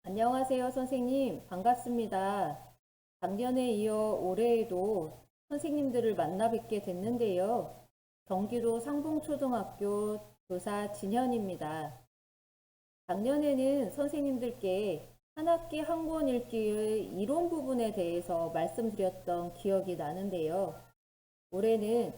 안녕하세요, 선생님. 반갑습니다. 작년에 이어 올해에도 선생님들을 만나 뵙게 됐는데요. 경기도 상봉초등학교 교사 진현입니다. 작년에는 선생님들께 한 학기 한 권 읽기의 이론 부분에 대해서 말씀드렸던 기억이 나는데요. 올해는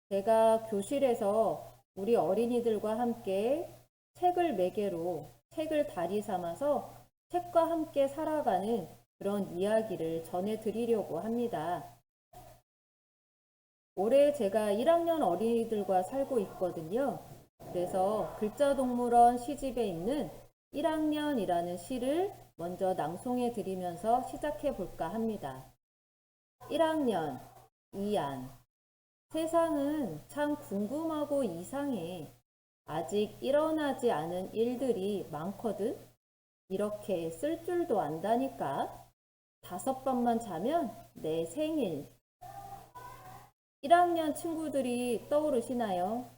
제가 교실에서 우리 어린이들과 함께 책을 매개로 책을 다리 삼아서 책과 함께 살아가는 그런 이야기를 전해드리려고 합니다. 올해 제가 1학년 어린이들과 살고 있거든요. 그래서 글자동물원 시집에 있는 1학년이라는 시를 먼저 낭송해 드리면서 시작해 볼까 합니다. 1학년 이안. 세상은 참 궁금하고 이상해. 아직 일어나지 않은 일들이 많거든. 이렇게 쓸 줄도 안다니까. 5번만 자면 내 생일. 1학년 친구들이 떠오르시나요?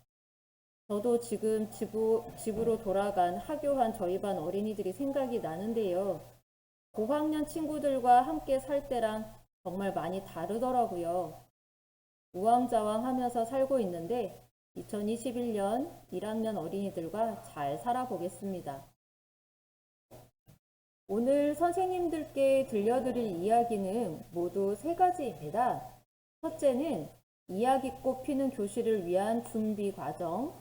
저도 지금 집으로 돌아간 하교한 저희 반 어린이들이 생각이 나는데요. 고학년 친구들과 함께 살 때랑 정말 많이 다르더라고요. 우왕좌왕 하면서 살고 있는데 2021년 1학년 어린이들과 잘 살아보겠습니다. 오늘 선생님들께 들려드릴 이야기는 모두 3가지입니다. 첫째는 이야기꽃 피는 교실을 위한 준비 과정,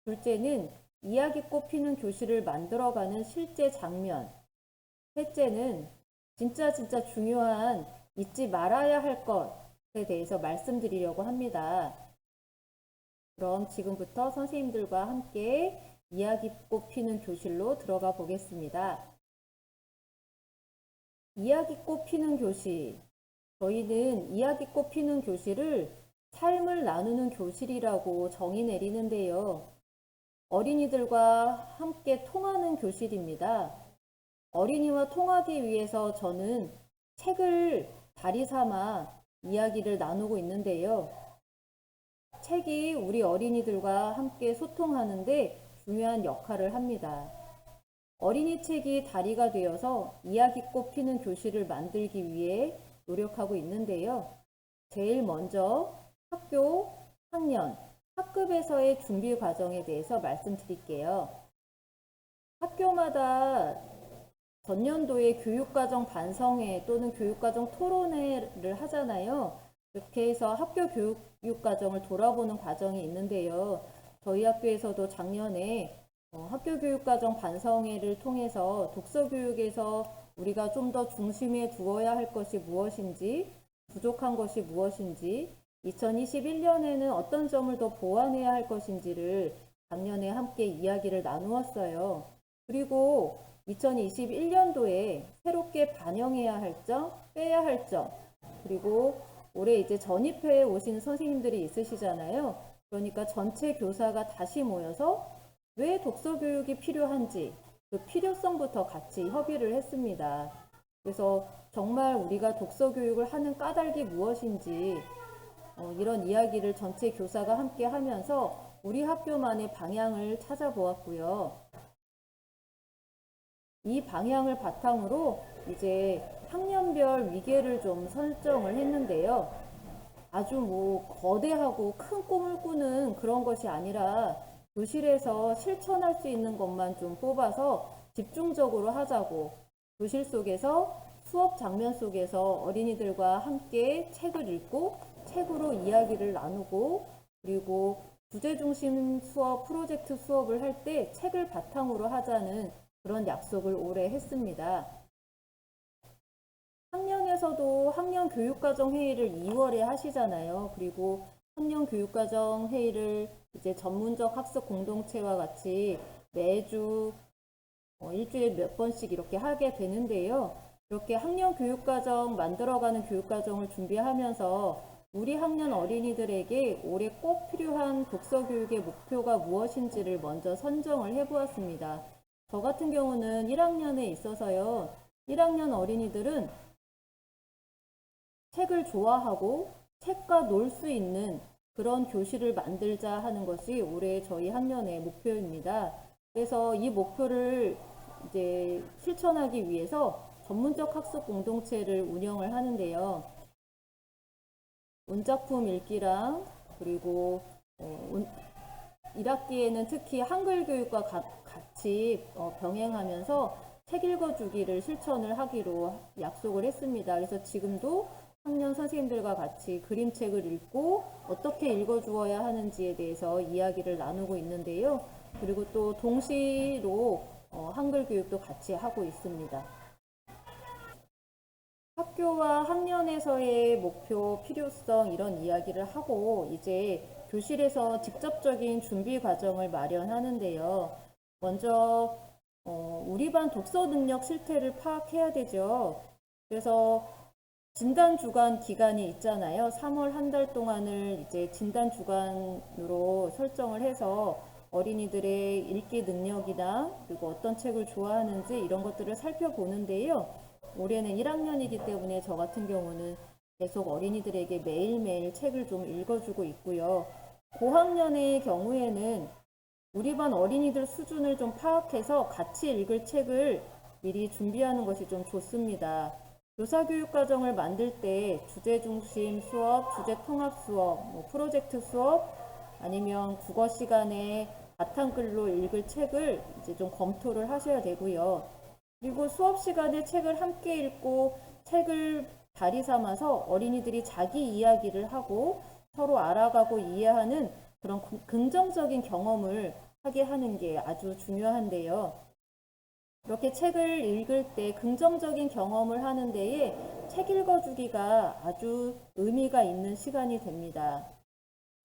둘째는 이야기꽃 피는 교실을 만들어가는 실제 장면, 셋째는 진짜 중요한 잊지 말아야 할 것에 대해서 말씀드리려고 합니다. 그럼 지금부터 선생님들과 함께 이야기꽃 피는 교실로 들어가 보겠습니다. 이야기꽃 피는 교실. 저희는 이야기꽃 피는 교실을 삶을 나누는 교실이라고 정의 내리는데요. 어린이들과 함께 통하는 교실입니다. 어린이와 통하기 위해서 저는 책을 다리 삼아 이야기를 나누고 있는데요. 책이 우리 어린이들과 함께 소통하는데 중요한 역할을 합니다. 어린이 책이 다리가 되어서 이야기꽃 피는 교실을 만들기 위해 노력하고 있는데요. 제일 먼저 학교, 학년, 학급에서의 준비 과정에 대해서 말씀드릴게요. 학교마다 전년도에 교육과정 반성회 또는 교육과정 토론회를 하잖아요. 이렇게 해서 학교 교육과정을 돌아보는 과정이 있는데요. 저희 학교에서도 작년에 학교 교육과정 반성회를 통해서 독서교육에서 우리가 좀 더 중심에 두어야 할 것이 무엇인지, 부족한 것이 무엇인지, 2021년에는 어떤 점을 더 보완해야 할 것인지를 작년에 함께 이야기를 나누었어요. 그리고 2021년도에 새롭게 반영해야 할 점, 빼야 할 점, 그리고 올해 이제 전입해 오신 선생님들이 있으시잖아요. 그러니까 전체 교사가 다시 모여서 왜 독서 교육이 필요한지 그 필요성부터 같이 협의를 했습니다. 그래서 정말 우리가 독서 교육을 하는 까닭이 무엇인지 이런 이야기를 전체 교사가 함께 하면서 우리 학교만의 방향을 찾아보았고요. 이 방향을 바탕으로 이제 학년별 위계를 좀 설정을 했는데요. 아주 거대하고 큰 꿈을 꾸는 그런 것이 아니라 교실에서 실천할 수 있는 것만 좀 뽑아서 집중적으로 하자고, 교실 속에서 수업 장면 속에서 어린이들과 함께 책을 읽고 책으로 이야기를 나누고, 그리고 주제 중심 수업, 프로젝트 수업을 할 때 책을 바탕으로 하자는 그런 약속을 올해 했습니다. 학년에서도 학년 교육과정 회의를 2월에 하시잖아요. 그리고 학년 교육과정 회의를 이제 전문적 학습 공동체와 같이 매주 일주일에 몇 번씩 이렇게 하게 되는데요. 이렇게 학년 교육과정 만들어가는 교육과정을 준비하면서 우리 학년 어린이들에게 올해 꼭 필요한 독서 교육의 목표가 무엇인지를 먼저 선정을 해보았습니다. 저 같은 경우는 1학년에 있어서요. 1학년 어린이들은 책을 좋아하고 책과 놀 수 있는 그런 교실을 만들자 하는 것이 올해 저희 학년의 목표입니다. 그래서 이 목표를 이제 실천하기 위해서 전문적 학습 공동체를 운영을 하는데요. 원작품 읽기랑 그리고 1학기에는 특히 한글 교육과 같이 병행하면서 책 읽어주기를 실천을 하기로 약속을 했습니다. 그래서 지금도 학년 선생님들과 같이 그림책을 읽고 어떻게 읽어주어야 하는지에 대해서 이야기를 나누고 있는데요. 그리고 또 동시로 한글 교육도 같이 하고 있습니다. 학교와 학년에서의 목표, 필요성 이런 이야기를 하고 이제 교실에서 직접적인 준비 과정을 마련하는데요. 먼저 우리 반 독서 능력 실태를 파악해야 되죠. 그래서 진단 주간 기간이 있잖아요. 3월 한 달 동안을 이제 진단 주간으로 설정을 해서 어린이들의 읽기 능력이나 그리고 어떤 책을 좋아하는지 이런 것들을 살펴보는데요. 올해는 1학년이기 때문에 저 같은 경우는 계속 어린이들에게 매일매일 책을 좀 읽어주고 있고요. 고학년의 경우에는 우리 반 어린이들 수준을 좀 파악해서 같이 읽을 책을 미리 준비하는 것이 좀 좋습니다. 교사교육 과정을 만들 때 주제 중심 수업, 주제 통합 수업, 프로젝트 수업, 아니면 국어 시간에 바탕글로 읽을 책을 이제 좀 검토를 하셔야 되고요. 그리고 수업 시간에 책을 함께 읽고 책을 자리 삼아서 어린이들이 자기 이야기를 하고 서로 알아가고 이해하는 그런 긍정적인 경험을 하게 하는 게 아주 중요한데요. 이렇게 책을 읽을 때 긍정적인 경험을 하는 데에 책 읽어주기가 아주 의미가 있는 시간이 됩니다.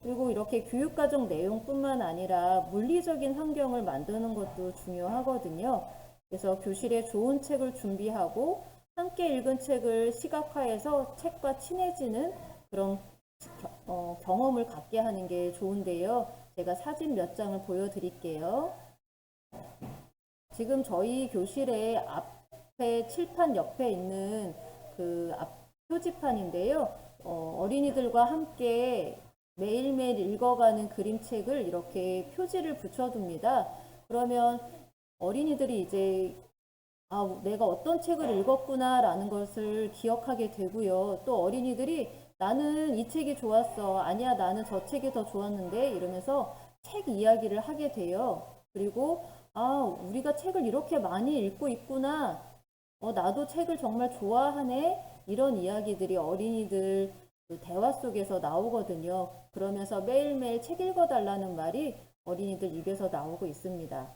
그리고 이렇게 교육과정 내용뿐만 아니라 물리적인 환경을 만드는 것도 중요하거든요. 그래서 교실에 좋은 책을 준비하고 함께 읽은 책을 시각화해서 책과 친해지는 그런 경험을 갖게 하는 게 좋은데요. 제가 사진 몇 장을 보여드릴게요. 지금 저희 교실의 앞에 칠판 옆에 있는 그 앞 표지판인데요. 어린이들과 함께 매일매일 읽어가는 그림책을 이렇게 표지를 붙여둡니다. 그러면 어린이들이 이제 내가 어떤 책을 읽었구나 라는 것을 기억하게 되고요. 또 어린이들이 나는 이 책이 좋았어. 아니야, 나는 저 책이 더 좋았는데 이러면서 책 이야기를 하게 돼요. 그리고 우리가 책을 이렇게 많이 읽고 있구나. 나도 책을 정말 좋아하네. 이런 이야기들이 어린이들 그 대화 속에서 나오거든요. 그러면서 매일매일 책 읽어달라는 말이 어린이들 입에서 나오고 있습니다.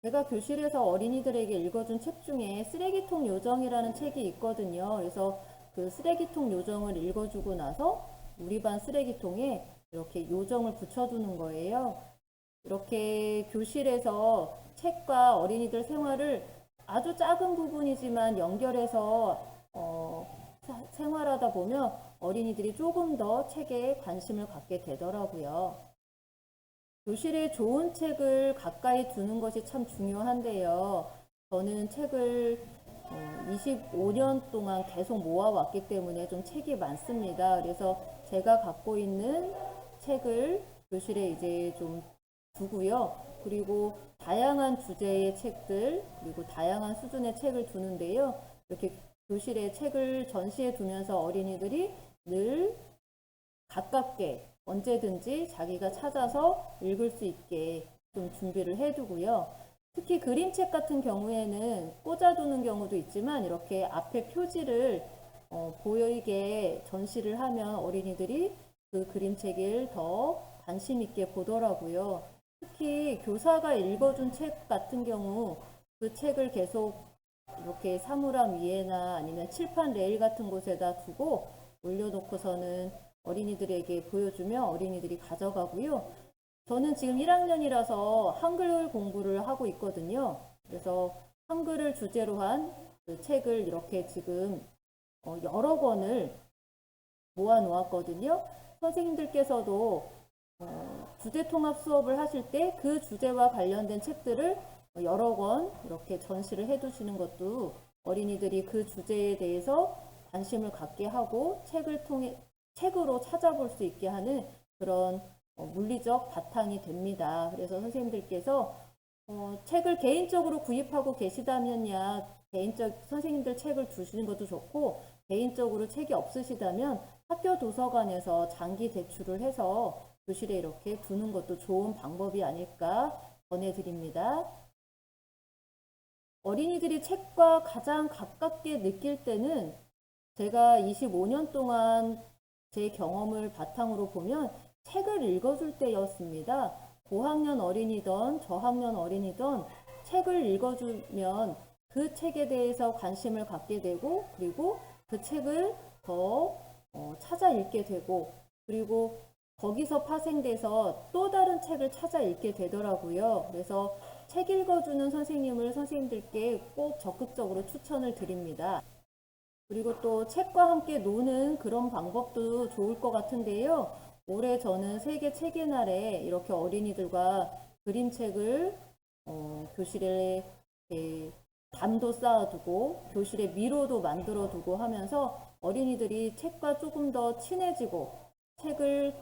제가 교실에서 어린이들에게 읽어준 책 중에 쓰레기통 요정이라는 책이 있거든요. 그래서 그 쓰레기통 요정을 읽어주고 나서 우리 반 쓰레기통에 이렇게 요정을 붙여두는 거예요. 이렇게 교실에서 책과 어린이들 생활을 아주 작은 부분이지만 연결해서 생활하다 보면 어린이들이 조금 더 책에 관심을 갖게 되더라고요. 교실에 좋은 책을 가까이 두는 것이 참 중요한데요. 저는 책을 25년 동안 계속 모아왔기 때문에 좀 책이 많습니다. 그래서 제가 갖고 있는 책을 교실에 이제 좀 두고요. 그리고 다양한 주제의 책들, 그리고 다양한 수준의 책을 두는데요. 이렇게 교실에 책을 전시해 두면서 어린이들이 늘 가깝게 언제든지 자기가 찾아서 읽을 수 있게 좀 준비를 해두고요. 특히 그림책 같은 경우에는 꽂아두는 경우도 있지만 이렇게 앞에 표지를 보이게 전시를 하면 어린이들이 그 그림책을 더 관심 있게 보더라고요. 특히 교사가 읽어준 책 같은 경우 그 책을 계속 이렇게 사물함 위에나 아니면 칠판 레일 같은 곳에다 두고 올려놓고서는 어린이들에게 보여주면 어린이들이 가져가고요. 저는 지금 1학년이라서 한글 공부를 하고 있거든요. 그래서 한글을 주제로 한 그 책을 이렇게 지금 여러 권을 모아 놓았거든요. 선생님들께서도 주제 통합 수업을 하실 때 그 주제와 관련된 책들을 여러 권 이렇게 전시를 해 두시는 것도 어린이들이 그 주제에 대해서 관심을 갖게 하고 책으로 찾아볼 수 있게 하는 그런 물리적 바탕이 됩니다. 그래서 선생님들께서 책을 개인적으로 구입하고 계시다면야 선생님들 책을 두시는 것도 좋고, 개인적으로 책이 없으시다면 학교 도서관에서 장기 대출을 해서 교실에 이렇게 두는 것도 좋은 방법이 아닐까 권해드립니다. 어린이들이 책과 가장 가깝게 느낄 때는 제가 25년 동안 제 경험을 바탕으로 보면 책을 읽어줄 때였습니다. 고학년 어린이든 저학년 어린이든 책을 읽어주면 그 책에 대해서 관심을 갖게 되고, 그리고 그 책을 더 찾아 읽게 되고, 그리고 거기서 파생돼서 또 다른 책을 찾아 읽게 되더라고요. 그래서 책 읽어주는 선생님을 선생님들께 꼭 적극적으로 추천을 드립니다. 그리고 또 책과 함께 노는 그런 방법도 좋을 것 같은데요. 올해 저는 세계 책의 날에 이렇게 어린이들과 그림책을 교실에 담도 쌓아두고 교실에 미로도 만들어두고 하면서 어린이들이 책과 조금 더 친해지고 책을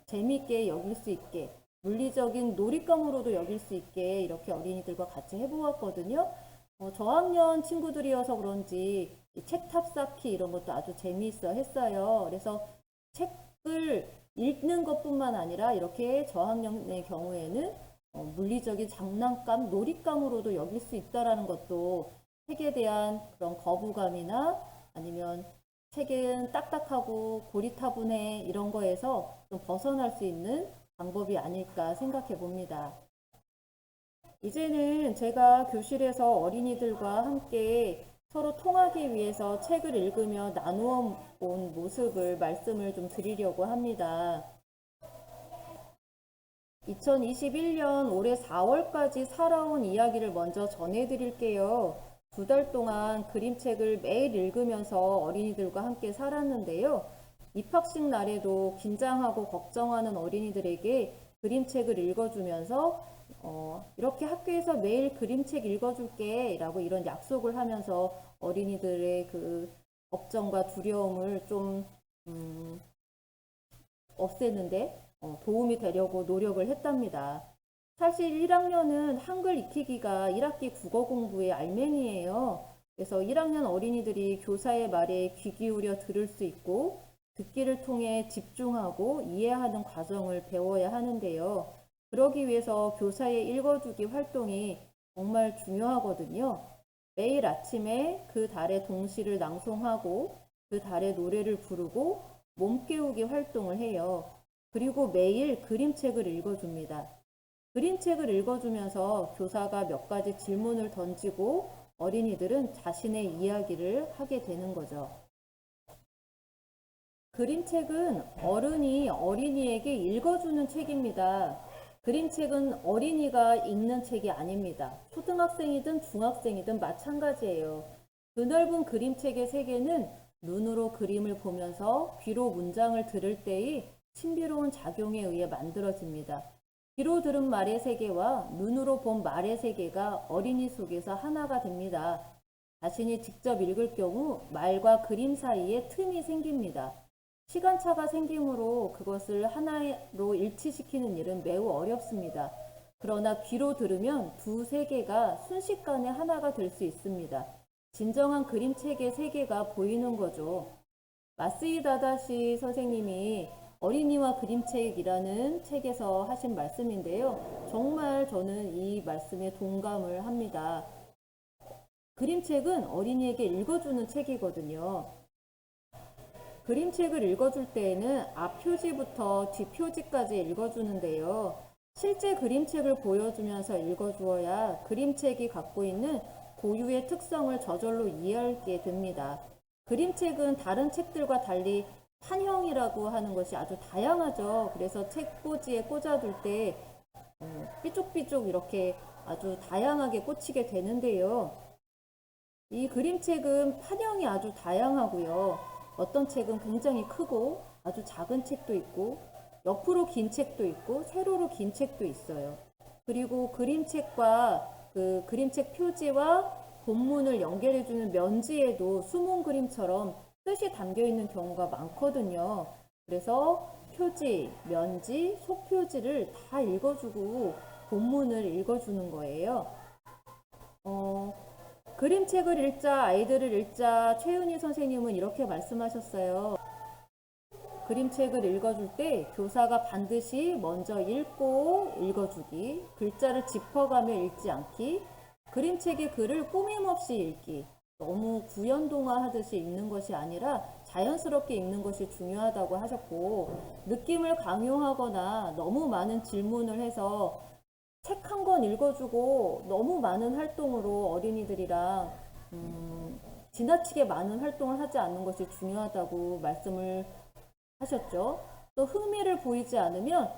재미있게 여길 수 있게, 물리적인 놀잇감으로도 여길 수 있게 이렇게 어린이들과 같이 해보았거든요. 저학년 친구들이어서 그런지 책탑 쌓기 이런 것도 아주 재미있어 했어요. 그래서 책을 읽는 것뿐만 아니라 이렇게 저학년의 경우에는 물리적인 장난감, 놀잇감으로도 여길 수 있다라는 것도 책에 대한 그런 거부감이나 아니면 책은 딱딱하고 고리타분해 이런 거에서 좀 벗어날 수 있는 방법이 아닐까 생각해 봅니다. 이제는 제가 교실에서 어린이들과 함께 서로 통하기 위해서 책을 읽으며 나누어 본 모습을 말씀을 좀 드리려고 합니다. 2021년 올해 4월까지 살아온 이야기를 먼저 전해드릴게요. 2달 동안 그림책을 매일 읽으면서 어린이들과 함께 살았는데요. 입학식 날에도 긴장하고 걱정하는 어린이들에게 그림책을 읽어주면서 이렇게 학교에서 매일 그림책 읽어줄게 라고 이런 약속을 하면서 어린이들의 그 걱정과 두려움을 좀 없애는데 도움이 되려고 노력을 했답니다. 사실 1학년은 한글 익히기가 1학기 국어 공부의 알맹이에요. 그래서 1학년 어린이들이 교사의 말에 귀 기울여 들을 수 있고 듣기를 통해 집중하고 이해하는 과정을 배워야 하는데요. 그러기 위해서 교사의 읽어주기 활동이 정말 중요하거든요. 매일 아침에 그 달의 동시를 낭송하고 그 달의 노래를 부르고 몸 깨우기 활동을 해요. 그리고 매일 그림책을 읽어줍니다. 그림책을 읽어주면서 교사가 몇 가지 질문을 던지고 어린이들은 자신의 이야기를 하게 되는 거죠. 그림책은 어른이 어린이에게 읽어주는 책입니다. 그림책은 어린이가 읽는 책이 아닙니다. 초등학생이든 중학생이든 마찬가지예요. 그 넓은 그림책의 세계는 눈으로 그림을 보면서 귀로 문장을 들을 때의 신비로운 작용에 의해 만들어집니다. 귀로 들은 말의 세계와 눈으로 본 말의 세계가 어린이 속에서 하나가 됩니다. 자신이 직접 읽을 경우 말과 그림 사이에 틈이 생깁니다. 시간차가 생기므로 그것을 하나로 일치시키는 일은 매우 어렵습니다. 그러나 귀로 들으면 두 세계가 순식간에 하나가 될 수 있습니다. 진정한 그림책의 세계가 보이는 거죠. 마쓰이 다다시 선생님이 어린이와 그림책이라는 책에서 하신 말씀인데요. 정말 저는 이 말씀에 동감을 합니다. 그림책은 어린이에게 읽어주는 책이거든요. 그림책을 읽어줄 때에는 앞표지부터 뒷표지까지 읽어주는데요. 실제 그림책을 보여주면서 읽어주어야 그림책이 갖고 있는 고유의 특성을 저절로 이해하게 됩니다. 그림책은 다른 책들과 달리 판형이라고 하는 것이 아주 다양하죠. 그래서 책꽂이에 꽂아둘 때 삐쪽삐쪽 이렇게 아주 다양하게 꽂히게 되는데요. 이 그림책은 판형이 아주 다양하고요. 어떤 책은 굉장히 크고 아주 작은 책도 있고 옆으로 긴 책도 있고 세로로 긴 책도 있어요. 그리고 그림책과 그 그림책 표지와 본문을 연결해주는 면지에도 숨은 그림처럼 뜻이 담겨 있는 경우가 많거든요. 그래서 표지, 면지, 속표지를 다 읽어주고 본문을 읽어주는 거예요. 그림책을 읽자, 아이들을 읽자, 최은희 선생님은 이렇게 말씀하셨어요. 그림책을 읽어줄 때 교사가 반드시 먼저 읽고 읽어주기, 글자를 짚어가며 읽지 않기, 그림책의 글을 꾸밈없이 읽기, 너무 구연동화 하듯이 읽는 것이 아니라 자연스럽게 읽는 것이 중요하다고 하셨고, 느낌을 강요하거나 너무 많은 질문을 해서 책 한 권 읽어주고 너무 많은 활동으로 어린이들이랑 지나치게 많은 활동을 하지 않는 것이 중요하다고 말씀을 하셨죠. 또 흥미를 보이지 않으면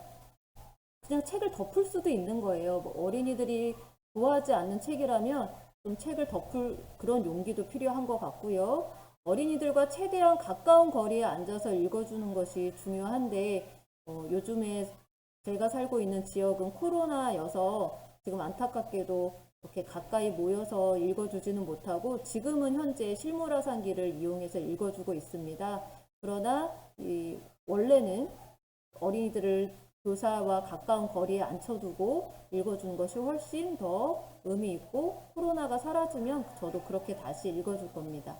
그냥 책을 덮을 수도 있는 거예요. 어린이들이 좋아하지 않는 책이라면 좀 책을 덮을 그런 용기도 필요한 것 같고요. 어린이들과 최대한 가까운 거리에 앉아서 읽어주는 것이 중요한데 요즘에 제가 살고 있는 지역은 코로나여서 지금 안타깝게도 이렇게 가까이 모여서 읽어주지는 못하고 지금은 현재 실물화상기를 이용해서 읽어주고 있습니다. 그러나 원래는 어린이들을 교사와 가까운 거리에 앉혀두고 읽어주는 것이 훨씬 더 의미 있고 코로나가 사라지면 저도 그렇게 다시 읽어줄 겁니다.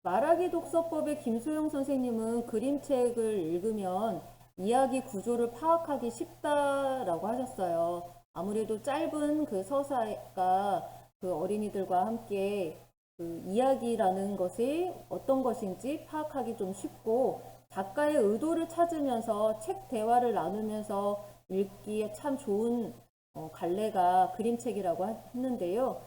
말하기 독서법의 김소영 선생님은 그림책을 읽으면 이야기 구조를 파악하기 쉽다라고 하셨어요. 아무래도 짧은 그 서사가 그 어린이들과 함께 그 이야기라는 것이 어떤 것인지 파악하기 좀 쉽고 작가의 의도를 찾으면서 책 대화를 나누면서 읽기에 참 좋은 갈래가 그림책이라고 했는데요.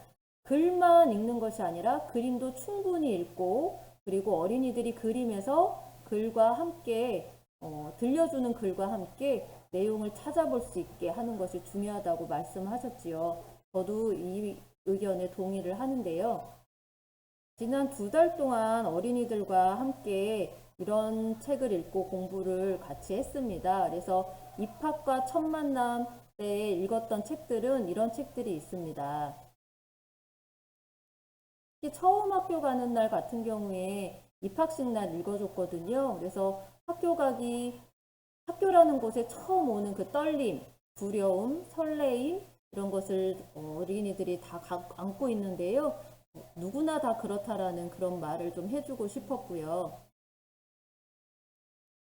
글만 읽는 것이 아니라 그림도 충분히 읽고 그리고 어린이들이 그림에서 글과 함께 들려주는 글과 함께 내용을 찾아볼 수 있게 하는 것이 중요하다고 말씀하셨지요. 저도 이 의견에 동의를 하는데요. 지난 2달 동안 어린이들과 함께 이런 책을 읽고 공부를 같이 했습니다. 그래서 입학과 첫 만남 때 읽었던 책들은 이런 책들이 있습니다. 처음 학교 가는 날 같은 경우에 입학식 날 읽어줬거든요. 그래서 학교라는 곳에 처음 오는 그 떨림, 두려움, 설레임 이런 것을 어린이들이 다 안고 있는데요. 누구나 다 그렇다라는 그런 말을 좀 해주고 싶었고요.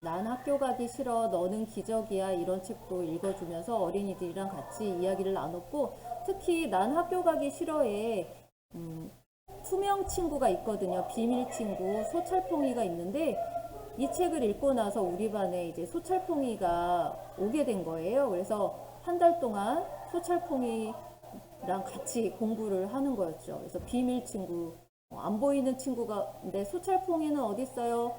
난 학교 가기 싫어, 너는 기적이야 이런 책도 읽어주면서 어린이들이랑 같이 이야기를 나눴고 특히 난 학교 가기 싫어에 투명 친구가 있거든요. 비밀 친구 소찰퐁이가 있는데 이 책을 읽고 나서 우리 반에 이제 소찰퐁이가 오게 된 거예요. 그래서 한 달 동안 소찰퐁이랑 같이 공부를 하는 거였죠. 그래서 비밀 친구, 안 보이는 친구가 근데 소찰퐁이는 어디 있어요?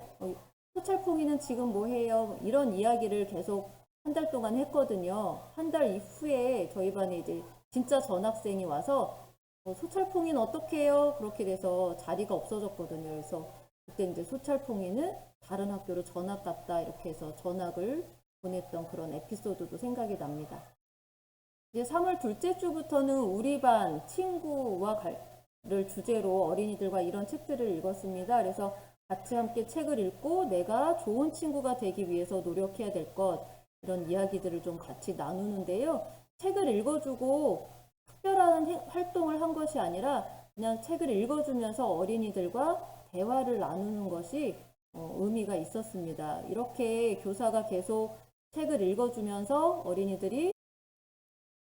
소찰퐁이는 지금 뭐 해요? 이런 이야기를 계속 한 달 동안 했거든요. 한 달 이후에 저희 반에 이제 진짜 전학생이 와서 소찰퐁이는 어떻게 해요? 그렇게 돼서 자리가 없어졌거든요. 그래서 그때 이제 소찰퐁이는 다른 학교로 전학 갔다 이렇게 해서 전학을 보냈던 그런 에피소드도 생각이 납니다. 이제 3월 둘째 주부터는 우리 반 친구와를 주제로 어린이들과 이런 책들을 읽었습니다. 그래서 같이 함께 책을 읽고 내가 좋은 친구가 되기 위해서 노력해야 될 것 이런 이야기들을 좀 같이 나누는데요. 책을 읽어주고 특별한 활동을 한 것이 아니라 그냥 책을 읽어주면서 어린이들과 대화를 나누는 것이 의미가 있었습니다. 이렇게 교사가 계속 책을 읽어주면서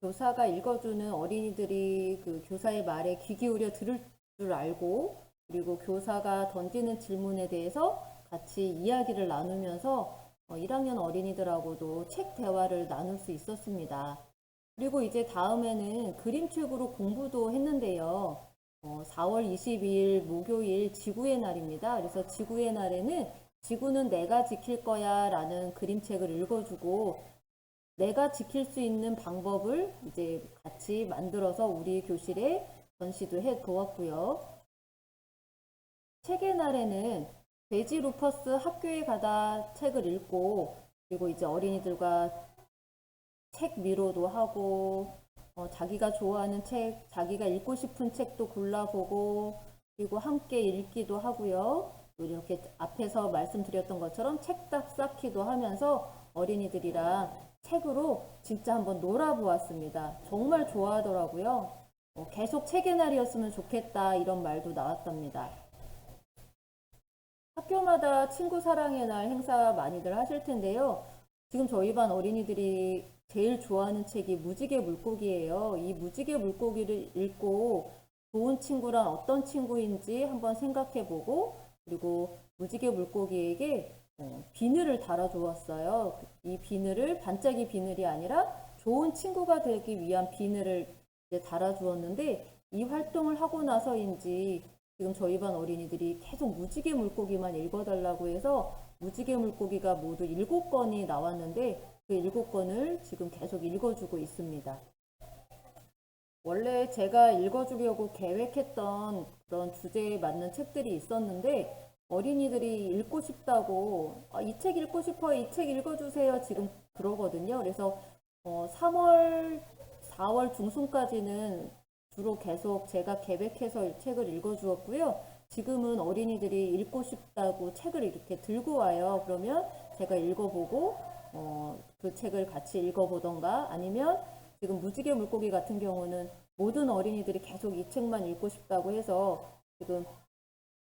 교사가 읽어주는 어린이들이 그 교사의 말에 귀 기울여 들을 줄 알고 그리고 교사가 던지는 질문에 대해서 같이 이야기를 나누면서 1학년 어린이들하고도 책 대화를 나눌 수 있었습니다. 그리고 이제 다음에는 그림책으로 공부도 했는데요. 4월 22일 목요일 지구의 날입니다. 그래서 지구의 날에는 지구는 내가 지킬 거야 라는 그림책을 읽어주고 내가 지킬 수 있는 방법을 이제 같이 만들어서 우리 교실에 전시도 해 보았고요. 책의 날에는 돼지 루퍼스 학교에 가다 책을 읽고 그리고 이제 어린이들과 책 미로도 하고 자기가 좋아하는 책, 자기가 읽고 싶은 책도 골라보고 그리고 함께 읽기도 하고요. 이렇게 앞에서 말씀드렸던 것처럼 책답 쌓기도 하면서 어린이들이랑 책으로 진짜 한번 놀아보았습니다. 정말 좋아하더라고요. 계속 책의 날이었으면 좋겠다 이런 말도 나왔답니다. 학교마다 친구 사랑의 날 행사 많이들 하실 텐데요. 지금 저희 반 어린이들이 제일 좋아하는 책이 무지개 물고기예요. 이 무지개 물고기를 읽고 좋은 친구란 어떤 친구인지 한번 생각해 보고, 그리고 무지개 물고기에게 비늘을 달아주었어요. 이 비늘을 반짝이 비늘이 아니라 좋은 친구가 되기 위한 비늘을 이제 달아주었는데, 이 활동을 하고 나서인지 지금 저희 반 어린이들이 계속 무지개 물고기만 읽어달라고 해서 무지개 물고기가 모두 7권이 나왔는데 그 7권을 지금 계속 읽어주고 있습니다. 원래 제가 읽어주려고 계획했던 그런 주제에 맞는 책들이 있었는데 어린이들이 읽고 싶다고 이 책 읽고 싶어요, 이 책 읽어주세요 지금 그러거든요. 그래서 3월, 4월 중순까지는 주로 계속 제가 계획해서 책을 읽어주었고요. 지금은 어린이들이 읽고 싶다고 책을 이렇게 들고 와요. 그러면 제가 읽어보고 그 책을 같이 읽어보던가, 아니면 지금 무지개 물고기 같은 경우는 모든 어린이들이 계속 이 책만 읽고 싶다고 해서 지금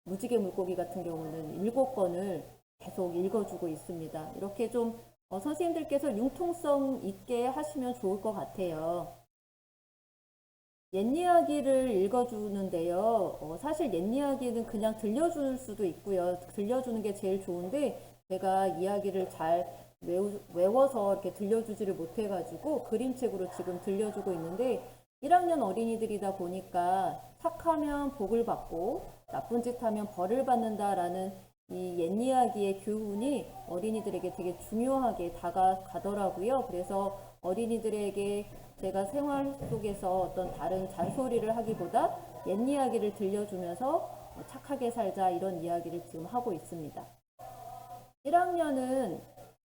무지개 물고기 같은 경우는 7권을 계속 읽어주고 있습니다. 이렇게 좀 선생님들께서 융통성 있게 하시면 좋을 것 같아요. 옛 이야기를 읽어주는데요. 사실 옛 이야기는 그냥 들려줄 수도 있고요. 들려주는 게 제일 좋은데 제가 이야기를 잘 외워서 이렇게 들려주지를 못해가지고 그림책으로 지금 들려주고 있는데 1학년 어린이들이다 보니까 착하면 복을 받고 나쁜 짓 하면 벌을 받는다라는 이 옛 이야기의 교훈이 어린이들에게 되게 중요하게 다가가더라고요. 그래서 어린이들에게 제가 생활 속에서 어떤 다른 잔소리를 하기보다 옛 이야기를 들려주면서 착하게 살자 이런 이야기를 지금 하고 있습니다. 1학년은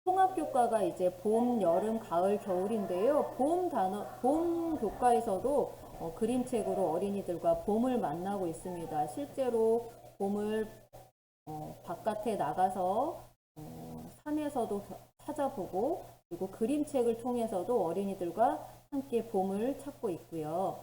통합교과가 이제 봄, 여름, 가을, 겨울인데요. 봄 교과에서도 그림책으로 어린이들과 봄을 만나고 있습니다. 실제로 봄을 바깥에 나가서 산에서도 찾아보고, 그리고 그림책을 통해서도 어린이들과 함께 봄을 찾고 있고요.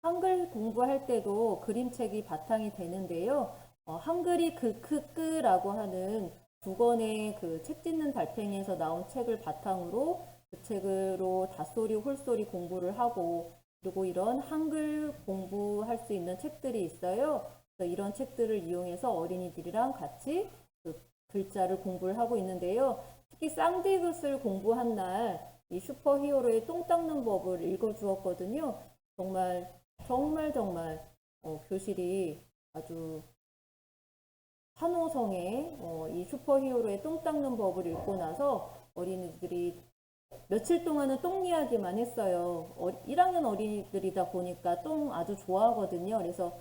한글 공부할 때도 그림책이 바탕이 되는데요. 한글이 크크라고 하는 2권의 그 책 짓는 달팽이에서 나온 책을 바탕으로 그 책으로 닷소리, 홀소리 공부를 하고, 그리고 이런 한글 공부할 수 있는 책들이 있어요. 그래서 이런 책들을 이용해서 어린이들이랑 같이 그 글자를 공부를 하고 있는데요. 특히 쌍디귿을 공부한 날 이 슈퍼히어로의 똥 닦는 법을 읽어주었거든요. 정말 교실이 아주 환호성에 이 슈퍼히어로의 똥 닦는 법을 읽고 나서 어린이들이 며칠 동안은 똥 이야기만 했어요. 1학년 어린이들이다 보니까 똥 아주 좋아하거든요. 그래서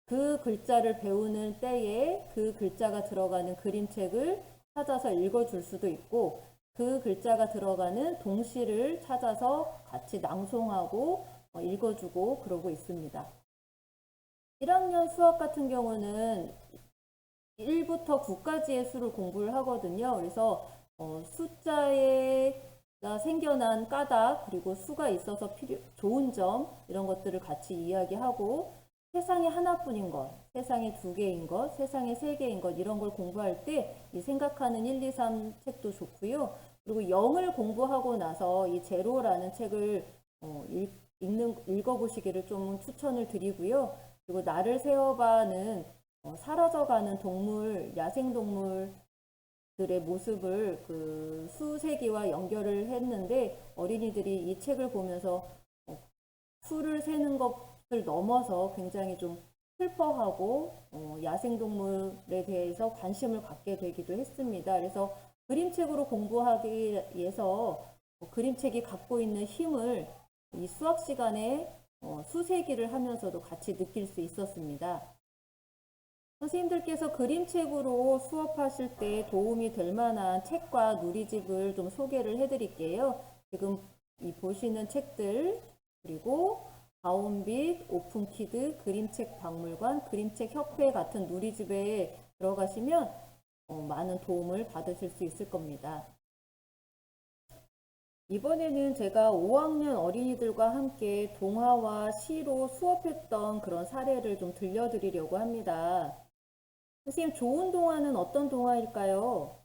그 글자를 배우는 때에 그 글자가 들어가는 그림책을 찾아서 읽어줄 수도 있고, 그 글자가 들어가는 동시를 찾아서 같이 낭송하고 읽어주고 그러고 있습니다. 1학년 수학 같은 경우는 1부터 9까지의 수를 공부를 하거든요. 그래서 숫자가 생겨난 까닭, 그리고 수가 있어서 좋은 점, 이런 것들을 같이 이야기하고, 세상에 하나뿐인 것, 세상에 2개인 것, 세상에 3개인 것, 이런 걸 공부할 때 이 생각하는 1, 2, 3 책도 좋고요. 그리고 0을 공부하고 나서 이 제로라는 책을 읽어보시기를 좀 추천을 드리고요. 그리고 나를 세워봐는 사라져가는 동물, 야생동물들의 모습을 그 수세기와 연결을 했는데, 어린이들이 이 책을 보면서 수를 세는 것을 넘어서 굉장히 좀 슬퍼하고 야생동물에 대해서 관심을 갖게 되기도 했습니다. 그래서 그림책으로 공부하기 위해서 그림책이 갖고 있는 힘을 이 수학 시간에 수세기를 하면서도 같이 느낄 수 있었습니다. 선생님들께서 그림책으로 수업하실 때 도움이 될 만한 책과 누리집을 좀 소개를 해드릴게요. 지금 이 보시는 책들, 그리고 가온빛, 오픈키드, 그림책 박물관, 그림책 협회 같은 누리집에 들어가시면 많은 도움을 받으실 수 있을 겁니다. 이번에는 제가 5학년 어린이들과 함께 동화와 시로 수업했던 그런 사례를 좀 들려드리려고 합니다. 선생님, 좋은 동화는 어떤 동화일까요?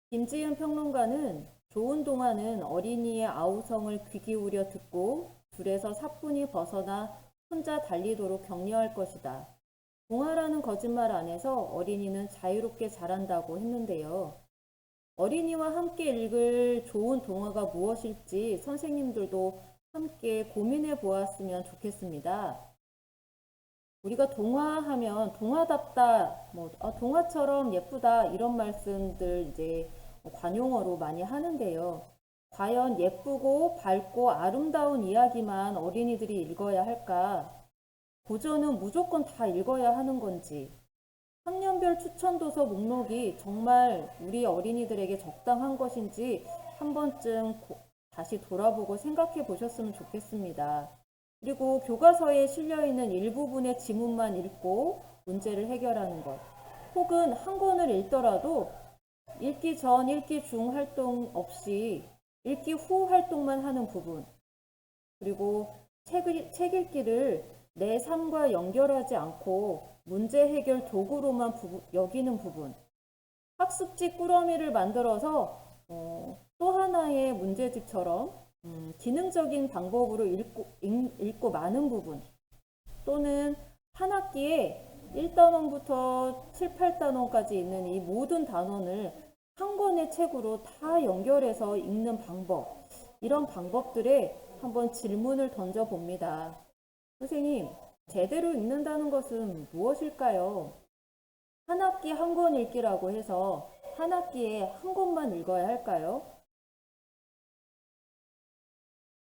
김지은 평론가는 좋은 동화는 어린이의 아우성을 귀 기울여 듣고 줄에서 사뿐히 벗어나 혼자 달리도록 격려할 것이다. 동화라는 거짓말 안에서 어린이는 자유롭게 자란다고 했는데요. 어린이와 함께 읽을 좋은 동화가 무엇일지 선생님들도 함께 고민해 보았으면 좋겠습니다. 우리가 동화하면 동화답다, 동화처럼 예쁘다 이런 말씀들 이제 관용어로 많이 하는데요. 과연 예쁘고 밝고 아름다운 이야기만 어린이들이 읽어야 할까? 고전은 무조건 다 읽어야 하는 건지, 학년별 추천 도서 목록이 정말 우리 어린이들에게 적당한 것인지 한 번쯤 다시 돌아보고 생각해 보셨으면 좋겠습니다. 그리고 교과서에 실려 있는 일부분의 지문만 읽고 문제를 해결하는 것, 혹은 한 권을 읽더라도 읽기 전, 읽기 중 활동 없이 읽기 후 활동만 하는 부분, 그리고 책 읽기를 내 삶과 연결하지 않고 문제 해결 도구로만 여기는 부분, 학습지 꾸러미를 만들어서 또 하나의 문제집처럼 기능적인 방법으로 읽고 마는 부분, 또는 한 학기에 1단원부터 7, 8단원까지 있는 이 모든 단원을 한 권의 책으로 다 연결해서 읽는 방법, 이런 방법들에 한번 질문을 던져봅니다. 선생님, 제대로 읽는다는 것은 무엇일까요? 한 학기 한 권 읽기라고 해서 한 학기에 한 권만 읽어야 할까요?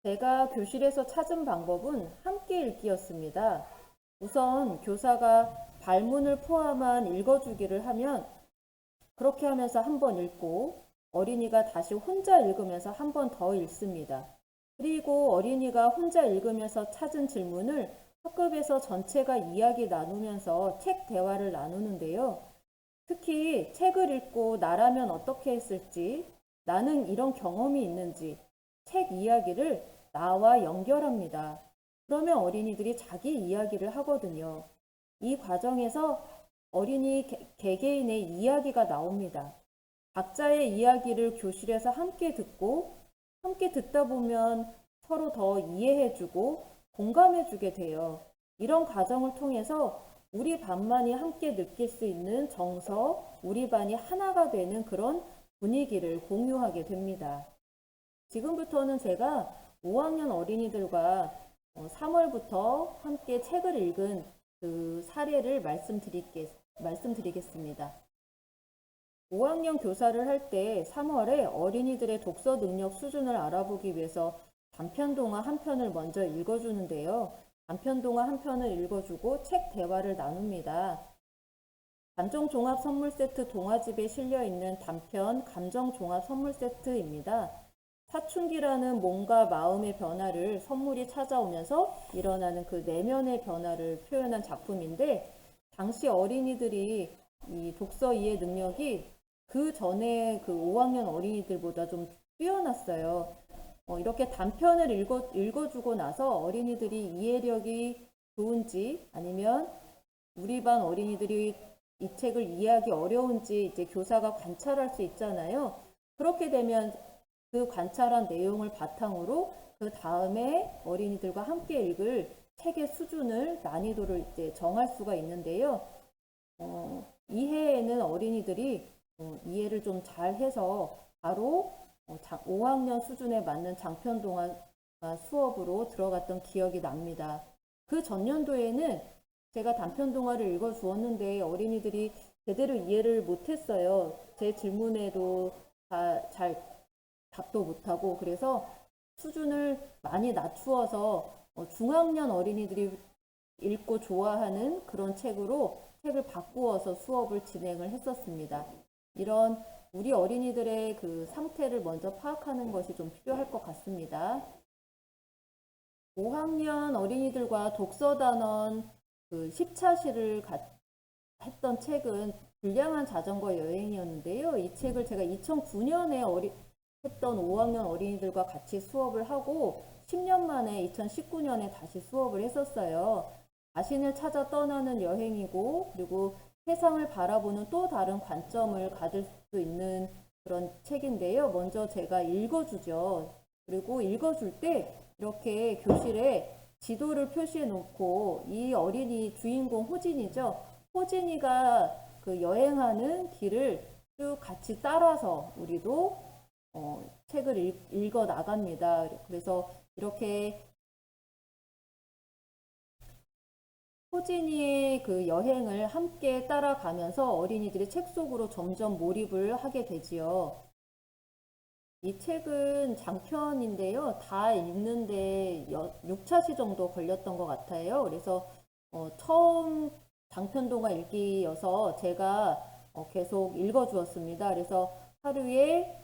제가 교실에서 찾은 방법은 함께 읽기였습니다. 우선 교사가 발문을 포함한 읽어주기를 하면 그렇게 하면서 한 번 읽고 어린이가 다시 혼자 읽으면서 한 번 더 읽습니다. 그리고 어린이가 혼자 읽으면서 찾은 질문을 학급에서 전체가 이야기 나누면서 책 대화를 나누는데요. 특히 책을 읽고 나라면 어떻게 했을지, 나는 이런 경험이 있는지 책 이야기를 나와 연결합니다. 그러면 어린이들이 자기 이야기를 하거든요. 이 과정에서 어린이 개개인의 이야기가 나옵니다. 각자의 이야기를 교실에서 함께 듣고 함께 듣다 보면 서로 더 이해해주고 공감해주게 돼요. 이런 과정을 통해서 우리 반만이 함께 느낄 수 있는 정서, 우리 반이 하나가 되는 그런 분위기를 공유하게 됩니다. 지금부터는 제가 5학년 어린이들과 3월부터 함께 책을 읽은 그 사례를 말씀드리겠습니다. 5학년 교사를 할 때 3월에 어린이들의 독서 능력 수준을 알아보기 위해서 단편 동화 한 편을 먼저 읽어주는데요. 단편 동화 한 편을 읽어주고 책 대화를 나눕니다. 감정 종합 선물 세트 동화집에 실려 있는 단편 감정 종합 선물 세트입니다. 사춘기라는 몸과 마음의 변화를 선물이 찾아오면서 일어나는 그 내면의 변화를 표현한 작품인데, 당시 어린이들이 이 독서 이해 능력이 그 전에 그 5학년 어린이들보다 좀 뛰어났어요. 이렇게 단편을 읽어주고 나서 어린이들이 이해력이 좋은지 아니면 우리 반 어린이들이 이 책을 이해하기 어려운지 이제 교사가 관찰할 수 있잖아요. 그렇게 되면 그 관찰한 내용을 바탕으로 그 다음에 어린이들과 함께 읽을 책의 수준을, 난이도를 이제 정할 수가 있는데요. 이해에는 어린이들이 이해를 좀 잘 해서 바로 5학년 수준에 맞는 장편 동화 수업으로 들어갔던 기억이 납니다. 그 전년도에는 제가 단편 동화를 읽어 주었는데 어린이들이 제대로 이해를 못했어요. 제 질문에도 잘 답도 못하고, 그래서 수준을 많이 낮추어서 중학년 어린이들이 읽고 좋아하는 그런 책을 바꾸어서 수업을 진행을 했었습니다. 이런 우리 어린이들의 그 상태를 먼저 파악하는 것이 좀 필요할 것 같습니다. 5학년 어린이들과 독서단원 그 10차시를 했던 책은 불량한 자전거 여행이었는데요. 이 책을 제가 2009년에 했던 5학년 어린이들과 같이 수업을 하고 10년 만에 2019년에 다시 수업을 했었어요. 자신을 찾아 떠나는 여행이고 그리고 세상을 바라보는 또 다른 관점을 가질 수 있는 그런 책인데요. 먼저 제가 읽어주죠. 그리고 읽어줄 때 이렇게 교실에 지도를 표시해 놓고 이 어린이 주인공 호진이죠. 호진이가 그 여행하는 길을 쭉 같이 따라서 우리도 책을 읽어 나갑니다. 그래서 이렇게 호진이의 그 여행을 함께 따라가면서 어린이들이 책 속으로 점점 몰입을 하게 되지요. 이 책은 장편인데요. 다 읽는데 6차시 정도 걸렸던 것 같아요. 그래서 처음 장편동화 읽기여서 제가 계속 읽어주었습니다. 그래서 하루에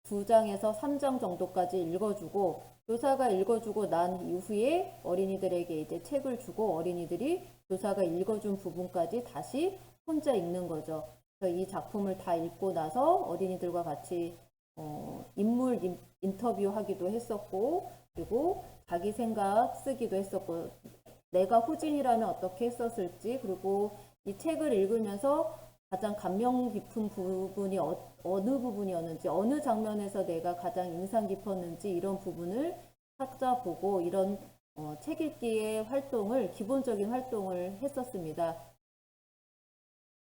두 장에서 3장 정도까지 읽어주고 교사가 읽어주고 난 이후에 어린이들에게 이제 책을 주고 어린이들이 교사가 읽어준 부분까지 다시 혼자 읽는 거죠. 그래서 이 작품을 다 읽고 나서 어린이들과 같이 인물 인터뷰하기도 했었고 그리고 자기 생각 쓰기도 했었고 내가 호진이라면 어떻게 했었을지 그리고 이 책을 읽으면서 가장 감명 깊은 부분이 어느 부분이었는지 어느 장면에서 내가 가장 인상 깊었는지 이런 부분을 찾아보고 이런 책 읽기의 활동을 기본적인 활동을 했었습니다.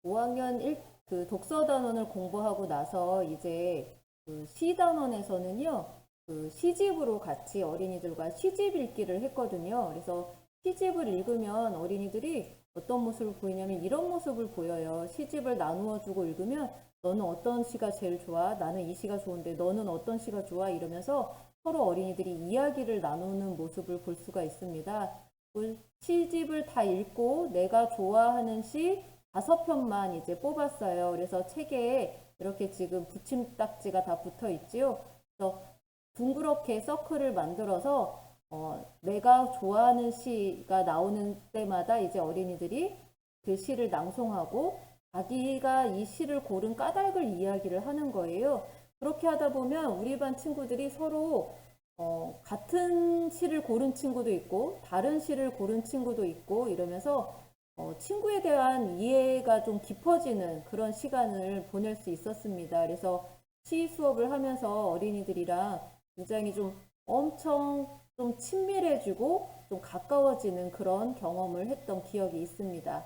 5학년 그 독서 단원을 공부하고 나서 이제 그 시단원에서는요, 그 시집으로 같이 어린이들과 시집 읽기를 했거든요. 그래서 시집을 읽으면 어린이들이 어떤 모습을 보이냐면 이런 모습을 보여요. 시집을 나누어 주고 읽으면 너는 어떤 시가 제일 좋아? 나는 이 시가 좋은데 너는 어떤 시가 좋아? 이러면서 서로 어린이들이 이야기를 나누는 모습을 볼 수가 있습니다. 그 시집을 다 읽고 내가 좋아하는 시 5편만 이제 뽑았어요. 그래서 책에 이렇게 지금 붙임딱지가 다 붙어 있지요. 그래서 둥그렇게 서클을 만들어서 내가 좋아하는 시가 나오는 때마다 이제 어린이들이 그 시를 낭송하고 자기가 이 시를 고른 까닭을 이야기를 하는 거예요. 그렇게 하다 보면 우리 반 친구들이 서로 같은 시를 고른 친구도 있고 다른 시를 고른 친구도 있고 이러면서 친구에 대한 이해가 좀 깊어지는 그런 시간을 보낼 수 있었습니다. 그래서 시 수업을 하면서 어린이들이랑 굉장히 좀 엄청 좀 친밀해지고 좀 가까워지는 그런 경험을 했던 기억이 있습니다.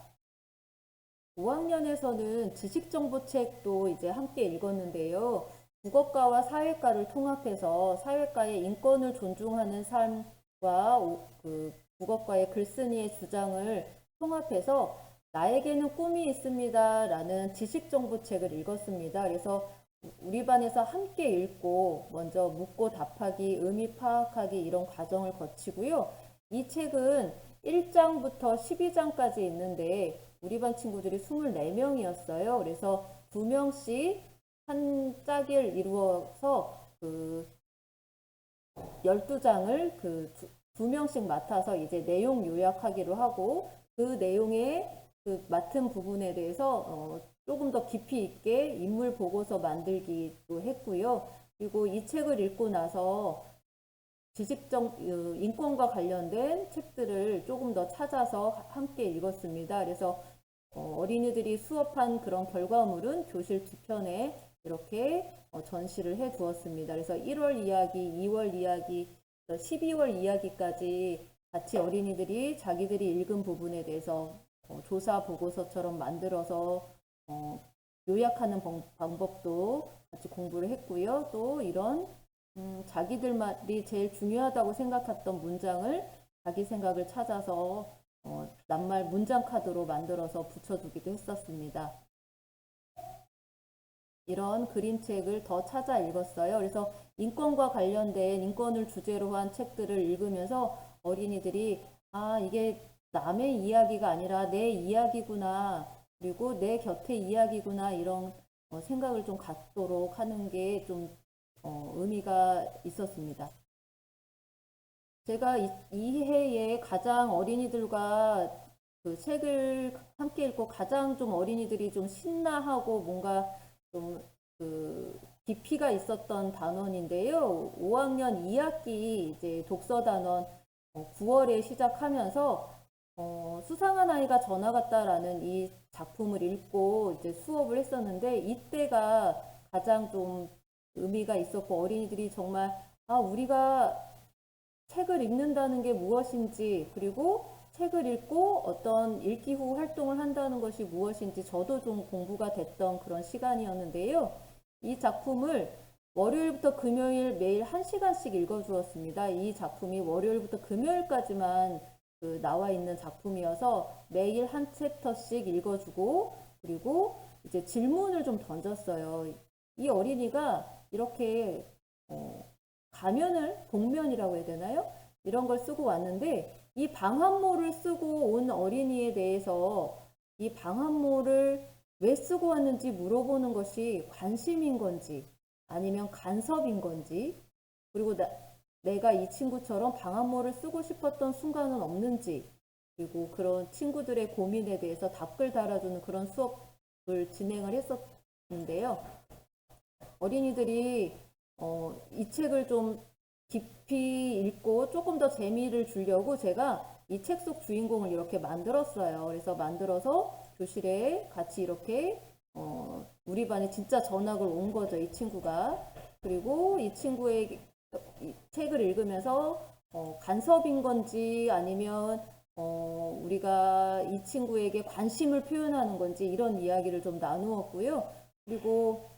5학년에서는 지식정보책도 이제 함께 읽었는데요. 국어과와 사회과를 통합해서 사회과의 인권을 존중하는 삶과 그 국어과의 글쓴이의 주장을 통합해서 나에게는 꿈이 있습니다. 라는 지식정보책을 읽었습니다. 그래서 우리 반에서 함께 읽고 먼저 묻고 답하기, 의미 파악하기 이런 과정을 거치고요. 이 책은 1장부터 12장까지 있는데 우리 반 친구들이 24명이었어요. 그래서 2명씩 한 짝을 이루어서 그 12장을 그 2명씩 맡아서 이제 내용 요약하기로 하고 그 내용의 그 맡은 부분에 대해서 조금 더 깊이 있게 인물 보고서 만들기도 했고요. 그리고 이 책을 읽고 나서 인권과 관련된 책들을 조금 더 찾아서 함께 읽었습니다. 그래서 어린이들이 수업한 그런 결과물은 교실 뒤편에 이렇게 전시를 해 두었습니다. 그래서 1월 이야기, 2월 이야기, 12월 이야기까지 같이 어린이들이 자기들이 읽은 부분에 대해서 조사 보고서처럼 만들어서 요약하는 방법도 같이 공부를 했고요. 또 이런 자기들이 제일 중요하다고 생각했던 문장을 자기 생각을 찾아서 낱말 문장 카드로 만들어서 붙여두기도 했었습니다. 이런 그림책을 더 찾아 읽었어요. 그래서 인권과 관련된 인권을 주제로 한 책들을 읽으면서 어린이들이 이게 남의 이야기가 아니라 내 이야기구나. 그리고 내 곁의 이야기구나. 이런 생각을 좀 갖도록 하는 게 좀 의미가 있었습니다. 제가 이 해에 가장 어린이들과 그 책을 함께 읽고 가장 좀 어린이들이 좀 신나하고 뭔가 좀 그 깊이가 있었던 단원인데요. 5학년 2학기 이제 독서 단원 9월에 시작하면서 수상한 아이가 전화 갔다라는 이 작품을 읽고 이제 수업을 했었는데 이때가 가장 좀 의미가 있었고 어린이들이 정말 우리가 책을 읽는다는 게 무엇인지 그리고 책을 읽고 어떤 읽기 후 활동을 한다는 것이 무엇인지 저도 좀 공부가 됐던 그런 시간이었는데요. 이 작품을 월요일부터 금요일 매일 1시간씩 읽어주었습니다. 이 작품이 월요일부터 금요일까지만 나와 있는 작품이어서 매일 한 챕터씩 읽어주고 그리고 이제 질문을 좀 던졌어요. 이 어린이가 이렇게 가면을 복면이라고 해야 되나요? 이런 걸 쓰고 왔는데 이 방한모를 쓰고 온 어린이에 대해서 이 방한모를 왜 쓰고 왔는지 물어보는 것이 관심인 건지 아니면 간섭인 건지 그리고 내가 이 친구처럼 방한모를 쓰고 싶었던 순간은 없는지 그리고 그런 친구들의 고민에 대해서 답글 달아주는 그런 수업을 진행을 했었는데요. 어린이들이 이 책을 좀 깊이 읽고 조금 더 재미를 주려고 제가 이 책 속 주인공을 이렇게 만들었어요. 그래서 만들어서 교실에 같이 이렇게 우리 반에 진짜 전학을 온 거죠. 이 친구가. 그리고 이 친구의 이 책을 읽으면서 간섭인 건지 아니면 우리가 이 친구에게 관심을 표현하는 건지 이런 이야기를 좀 나누었고요. 그리고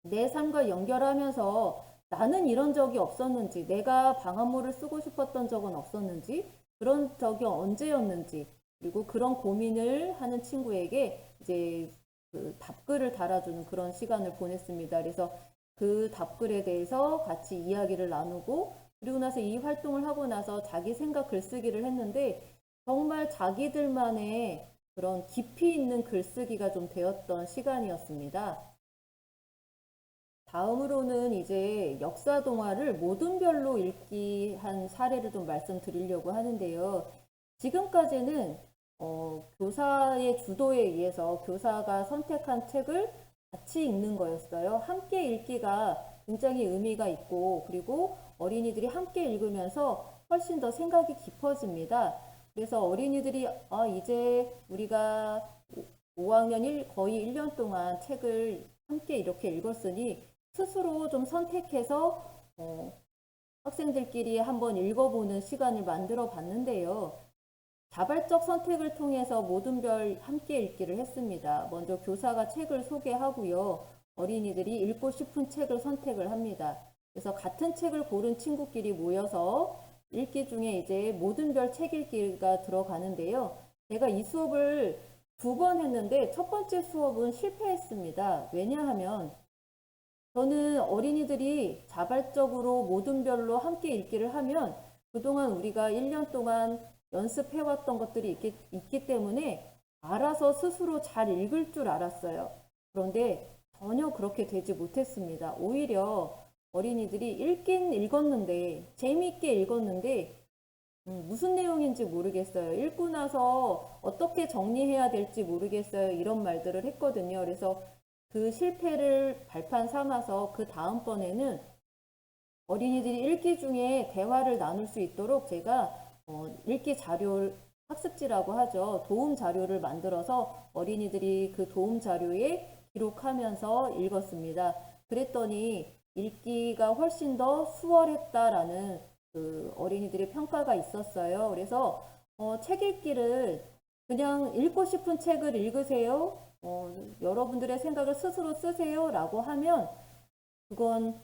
내 삶과 연결하면서 나는 이런 적이 없었는지, 내가 방한모를 쓰고 싶었던 적은 없었는지, 그런 적이 언제였는지, 그리고 그런 고민을 하는 친구에게 이제 그 답글을 달아주는 그런 시간을 보냈습니다. 그래서 그 답글에 대해서 같이 이야기를 나누고, 그리고 나서 이 활동을 하고 나서 자기 생각 글쓰기를 했는데, 정말 자기들만의 그런 깊이 있는 글쓰기가 좀 되었던 시간이었습니다. 다음으로는 이제 역사 동화를 모둠별로 읽기 한 사례를 좀 말씀드리려고 하는데요. 지금까지는 교사의 주도에 의해서 교사가 선택한 책을 같이 읽는 거였어요. 함께 읽기가 굉장히 의미가 있고 그리고 어린이들이 함께 읽으면서 훨씬 더 생각이 깊어집니다. 그래서 어린이들이 이제 우리가 5학년 거의 1년 동안 책을 함께 이렇게 읽었으니 스스로 좀 선택해서 학생들끼리 한번 읽어보는 시간을 만들어 봤는데요. 자발적 선택을 통해서 모든 별 함께 읽기를 했습니다. 먼저 교사가 책을 소개하고요. 어린이들이 읽고 싶은 책을 선택을 합니다. 그래서 같은 책을 고른 친구끼리 모여서 읽기 중에 이제 모든 별 책 읽기가 들어가는데요. 제가 이 수업을 2번 했는데 첫 번째 수업은 실패했습니다. 왜냐하면 저는 어린이들이 자발적으로 모든 별로 함께 읽기를 하면 그동안 우리가 1년 동안 연습해왔던 것들이 있기 때문에 알아서 스스로 잘 읽을 줄 알았어요. 그런데 전혀 그렇게 되지 못했습니다. 오히려 어린이들이 읽긴 읽었는데 재미있게 읽었는데 무슨 내용인지 모르겠어요. 읽고 나서 어떻게 정리해야 될지 모르겠어요. 이런 말들을 했거든요. 그래서 그 실패를 발판 삼아서 그 다음번에는 어린이들이 읽기 중에 대화를 나눌 수 있도록 제가 읽기 자료 학습지라고 하죠. 도움 자료를 만들어서 어린이들이 그 도움 자료에 기록하면서 읽었습니다. 그랬더니 읽기가 훨씬 더 수월했다라는 그 어린이들의 평가가 있었어요. 그래서 책 읽기를 그냥 읽고 싶은 책을 읽으세요. 여러분들의 생각을 스스로 쓰세요 라고 하면 그건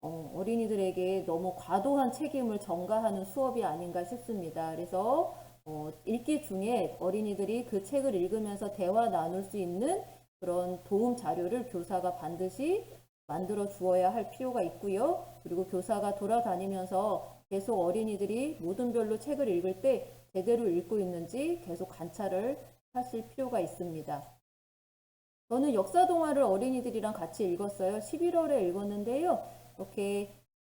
어린이들에게 너무 과도한 책임을 전가하는 수업이 아닌가 싶습니다. 그래서 읽기 중에 어린이들이 그 책을 읽으면서 대화 나눌 수 있는 그런 도움 자료를 교사가 반드시 만들어 주어야 할 필요가 있고요. 그리고 교사가 돌아다니면서 계속 어린이들이 모든 별로 책을 읽을 때 제대로 읽고 있는지 계속 관찰을 하실 필요가 있습니다. 저는 역사 동화를 어린이들이랑 같이 읽었어요. 11월에 읽었는데요. 이렇게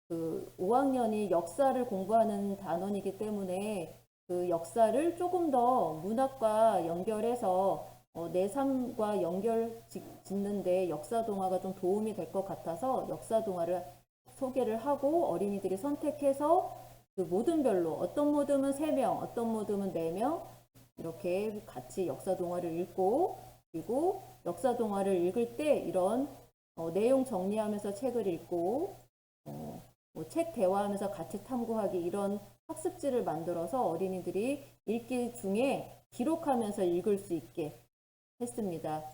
그 5학년이 역사를 공부하는 단원이기 때문에 그 역사를 조금 더 문학과 연결해서 내 삶과 연결 짓는데 역사 동화가 좀 도움이 될 것 같아서 역사 동화를 소개를 하고 어린이들이 선택해서 그 모듬별로 어떤 모듬은 3명, 어떤 모듬은 4명 이렇게 같이 역사 동화를 읽고 그리고 역사 동화를 읽을 때 이런 내용 정리하면서 책을 읽고 책 대화하면서 같이 탐구하기 이런 학습지를 만들어서 어린이들이 읽기 중에 기록하면서 읽을 수 있게 했습니다.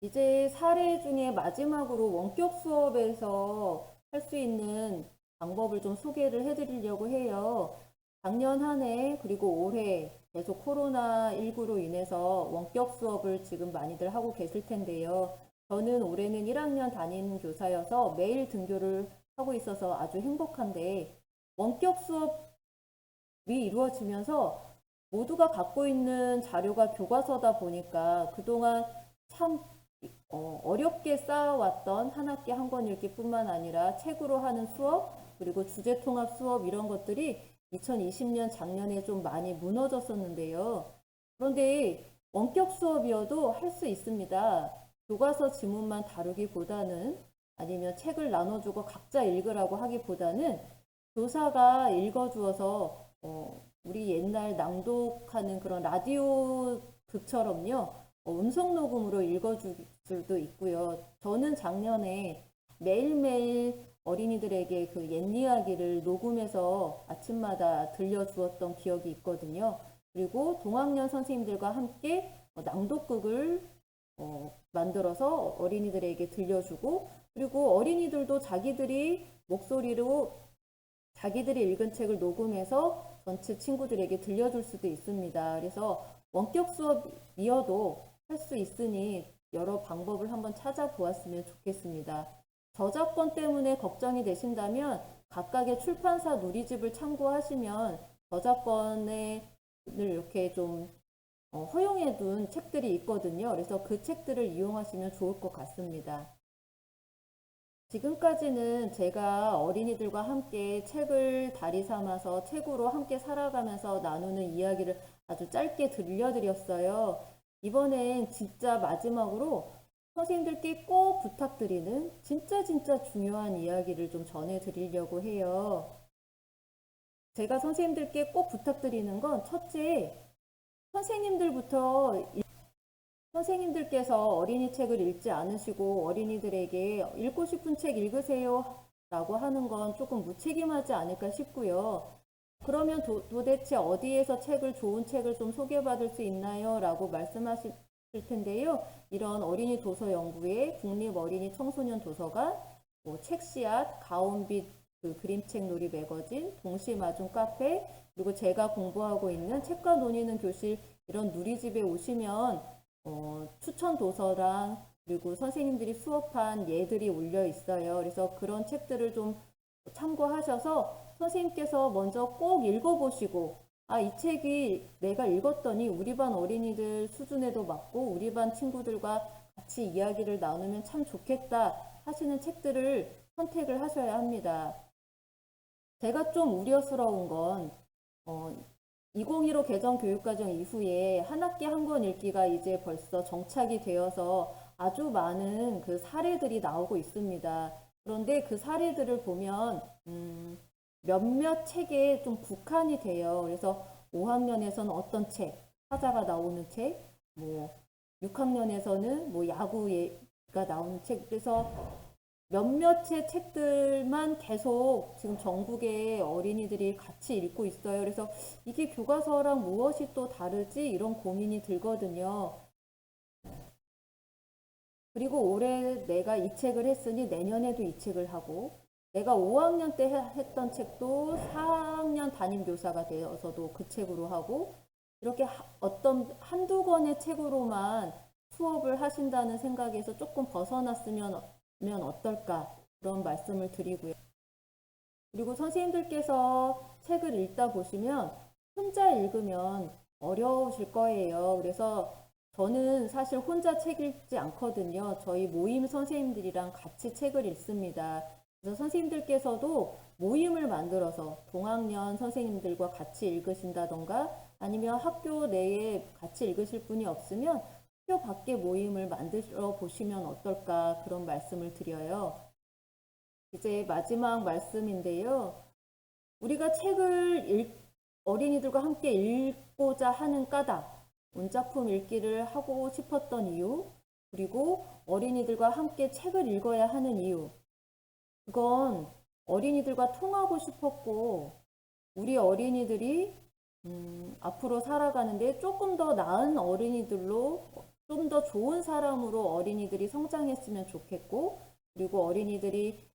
이제 사례 중에 마지막으로 원격 수업에서 할 수 있는 방법을 좀 소개를 해드리려고 해요. 작년 한 해 그리고 올해 계속 코로나19로 인해서 원격 수업을 지금 많이들 하고 계실 텐데요. 저는 올해는 1학년 담임 교사여서 매일 등교를 하고 있어서 아주 행복한데 원격 수업이 이루어지면서 모두가 갖고 있는 자료가 교과서다 보니까 그동안 참 어렵게 쌓아왔던 한 학기 한 권 읽기뿐만 아니라 책으로 하는 수업 그리고 주제 통합 수업 이런 것들이 2020년 작년에 좀 많이 무너졌었는데요. 그런데 원격 수업이어도 할 수 있습니다. 교과서 지문만 다루기보다는 아니면 책을 나눠주고 각자 읽으라고 하기보다는 교사가 읽어주어서 우리 옛날 낭독하는 그런 라디오 극처럼요. 음성 녹음으로 읽어줄 수도 있고요. 저는 작년에 매일매일 어린이들에게 그 옛 이야기를 녹음해서 아침마다 들려주었던 기억이 있거든요. 그리고 동학년 선생님들과 함께 낭독극을 만들어서 어린이들에게 들려주고 그리고 어린이들도 자기들이 목소리로 자기들이 읽은 책을 녹음해서 전체 친구들에게 들려줄 수도 있습니다. 그래서 원격 수업이어도 할 수 있으니 여러 방법을 한번 찾아보았으면 좋겠습니다. 저작권 때문에 걱정이 되신다면 각각의 출판사 누리집을 참고하시면 저작권을 이렇게 좀 허용해 둔 책들이 있거든요. 그래서 그 책들을 이용하시면 좋을 것 같습니다. 지금까지는 제가 어린이들과 함께 책을 다리 삼아서 책으로 함께 살아가면서 나누는 이야기를 아주 짧게 들려드렸어요. 이번엔 진짜 마지막으로 선생님들께 꼭 부탁드리는 진짜 중요한 이야기를 좀 전해드리려고 해요. 제가 선생님들께 꼭 부탁드리는 건 첫째, 선생님들께서 어린이 책을 읽지 않으시고 어린이들에게 읽고 싶은 책 읽으세요 라고 하는 건 조금 무책임하지 않을까 싶고요. 그러면 도대체 어디에서 좋은 책을 좀 소개받을 수 있나요? 라고 말씀하실 텐데요. 이런 어린이 도서 연구회, 국립 어린이 청소년 도서관, 책씨앗, 가온빛 그 그림책 놀이 매거진, 동시마중 카페, 그리고 제가 공부하고 있는 책과 논의는 교실 이런 누리집에 오시면 추천 도서랑 그리고 선생님들이 수업한 예들이 올려 있어요. 그래서 그런 책들을 좀 참고하셔서 선생님께서 먼저 꼭 읽어보시고 이 책이 내가 읽었더니 우리 반 어린이들 수준에도 맞고 우리 반 친구들과 같이 이야기를 나누면 참 좋겠다 하시는 책들을 선택을 하셔야 합니다. 제가 좀 우려스러운 건 2015 개정 교육과정 이후에 한 학기 한 권 읽기가 이제 벌써 정착이 되어서 아주 많은 그 사례들이 나오고 있습니다. 그런데 그 사례들을 보면 몇몇 책에 좀 국한이 돼요. 그래서 5학년에서는 어떤 책, 사자가 나오는 책, 6학년에서는 야구가 나오는 책, 그래서 몇몇의 책들만 계속 지금 전국의 어린이들이 같이 읽고 있어요. 그래서 이게 교과서랑 무엇이 또 다르지? 이런 고민이 들거든요. 그리고 올해 내가 이 책을 했으니 내년에도 이 책을 하고 내가 5학년 때 했던 책도 4학년 담임교사가 되어서도 그 책으로 하고 이렇게 어떤 한두 권의 책으로만 수업을 하신다는 생각에서 조금 벗어났으면 어떨까 그런 말씀을 드리고요. 그리고 선생님들께서 책을 읽다 보시면 혼자 읽으면 어려우실 거예요. 그래서 저는 사실 혼자 책 읽지 않거든요. 저희 모임 선생님들이랑 같이 책을 읽습니다. 그래서 선생님들께서도 모임을 만들어서 동학년 선생님들과 같이 읽으신다던가 아니면 학교 내에 같이 읽으실 분이 없으면 학교 밖에 모임을 만들어 보시면 어떨까 그런 말씀을 드려요. 이제 마지막 말씀인데요. 우리가 어린이들과 함께 읽고자 하는 까닭, 원작품 읽기를 하고 싶었던 이유, 그리고 어린이들과 함께 책을 읽어야 하는 이유. 그건 어린이들과 통하고 싶었고, 우리 어린이들이 앞으로 살아가는데 조금 더 나은 어린이들로, 좀 더 좋은 사람으로 어린이들이 성장했으면 좋겠고, 그리고 어린이들이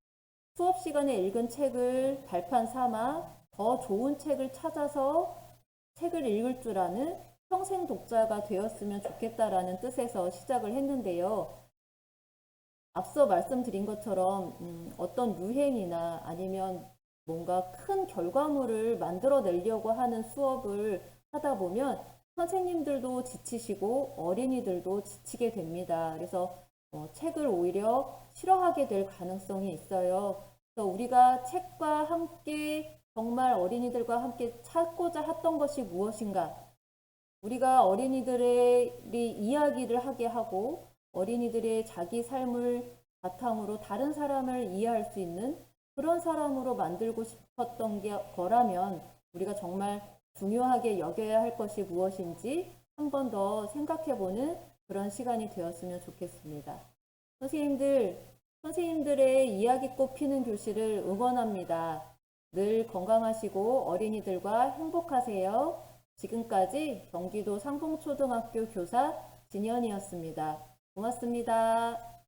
수업 시간에 읽은 책을 발판 삼아 더 좋은 책을 찾아서 책을 읽을 줄 아는 평생 독자가 되었으면 좋겠다라는 뜻에서 시작을 했는데요. 앞서 말씀드린 것처럼 어떤 유행이나 아니면 뭔가 큰 결과물을 만들어내려고 하는 수업을 하다 보면 선생님들도 지치시고 어린이들도 지치게 됩니다. 그래서 책을 오히려 싫어하게 될 가능성이 있어요. 그래서 우리가 책과 함께 정말 어린이들과 함께 찾고자 했던 것이 무엇인가? 우리가 어린이들의 이야기를 하게 하고 어린이들의 자기 삶을 바탕으로 다른 사람을 이해할 수 있는 그런 사람으로 만들고 싶었던 거라면 우리가 정말 중요하게 여겨야 할 것이 무엇인지 한 번 더 생각해보는 그런 시간이 되었으면 좋겠습니다. 선생님들의 이야기꽃 피는 교실을 응원합니다. 늘 건강하시고 어린이들과 행복하세요. 지금까지 경기도 상봉초등학교 교사 진현이었습니다. 고맙습니다.